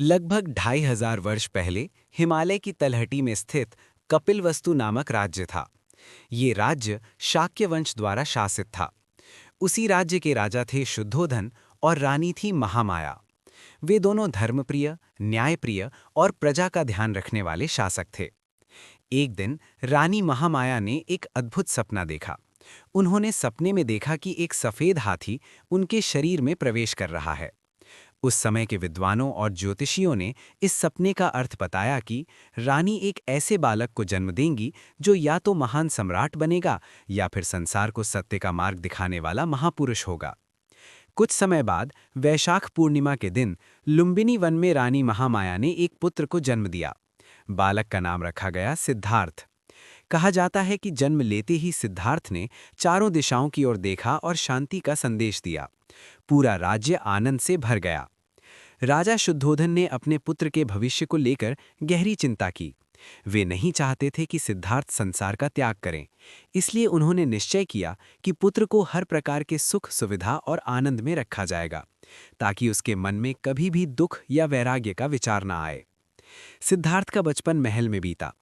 लगभग 2500 वर्ष पहले हिमालय की तलहटी में स्थित कपिलवस्तु नामक राज्य था। ये राज्य शाक्य वंश द्वारा शासित था। उसी राज्य के राजा थे शुद्धोधन और रानी थी महामाया। वे दोनों धर्मप्रिय, न्यायप्रिय और प्रजा का ध्यान रखने वाले शासक थे। एक दिन रानी महामाया ने एक अद्भुत सपना देखा। उन्होंने सपने में देखा कि एक सफेद हाथी उनके शरीर में प्रवेश कर रहा है। उस समय के विद्वानों और ज्योतिषियों ने इस सपने का अर्थ बताया कि रानी एक ऐसे बालक को जन्म देंगी जो या तो महान सम्राट बनेगा या फिर संसार को सत्य का मार्ग दिखाने वाला महापुरुष होगा। कुछ समय बाद वैशाख पूर्णिमा के दिन लुम्बिनी वन में रानी महामाया ने एक पुत्र को जन्म दिया। बालक का नाम रखा गया सिद्धार्थ। कहा जाता है कि जन्म लेते ही सिद्धार्थ ने चारों दिशाओं की ओर देखा और शांति का संदेश दिया। पूरा राज्य आनंद से भर गया। राजा शुद्धोधन ने अपने पुत्र के भविष्य को लेकर गहरी चिंता की। वे नहीं चाहते थे कि सिद्धार्थ संसार का त्याग करें, इसलिए उन्होंने निश्चय किया कि पुत्र को हर प्रकार के सुख, सुविधा और आनंद में रखा जाएगा, ताकि उसके मन में कभी भी दुख या वैराग्य का विचार न आए। सिद्धार्थ का बचपन महल में बीता।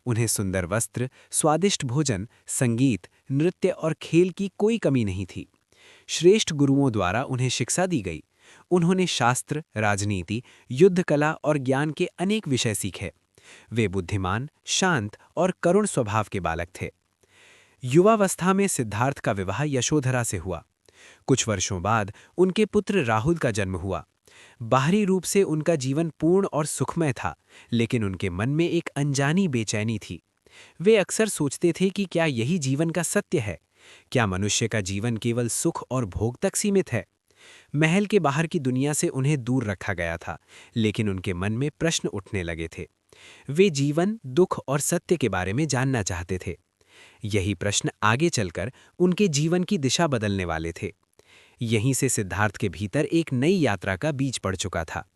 उन्हें सुंदर वस्त्र, स्वादिष्ट भोजन, संगीत, नृत्य और खेल की कोई कमी नहीं थी। श्रेष्ठ गुरुओं द्वारा उन्हें शिक्षा दी गई। उन्होंने शास्त्र, राजनीति, युद्ध कला और ज्ञान के अनेक विषय सीखे। वे बुद्धिमान, शांत और करुण स्वभाव के बालक थे। युवावस्था में सिद्धार्थ का विवाह यशोधरा से हुआ। कुछ वर्षों बाद उनके पुत्र राहुल का जन्म हुआ। बाहरी रूप से उनका जीवन पूर्ण और सुखमय था, लेकिन उनके मन में एक अनजानी बेचैनी थी। वे अक्सर सोचते थे कि क्या यही जीवन का सत्य है? क्या मनुष्य का जीवन केवल सुख और भोग तक सीमित है? महल के बाहर की दुनिया से उन्हें दूर रखा गया था, लेकिन उनके मन में प्रश्न उठने लगे थे। वे जीवन, दुख और सत्य के बारे में जानना चाहते थे। यही प्रश्न आगे चलकर उनके जीवन की दिशा बदलने वाले थे। यहीं से सिद्धार्थ के भीतर एक नई यात्रा का बीज पड़ चुका था।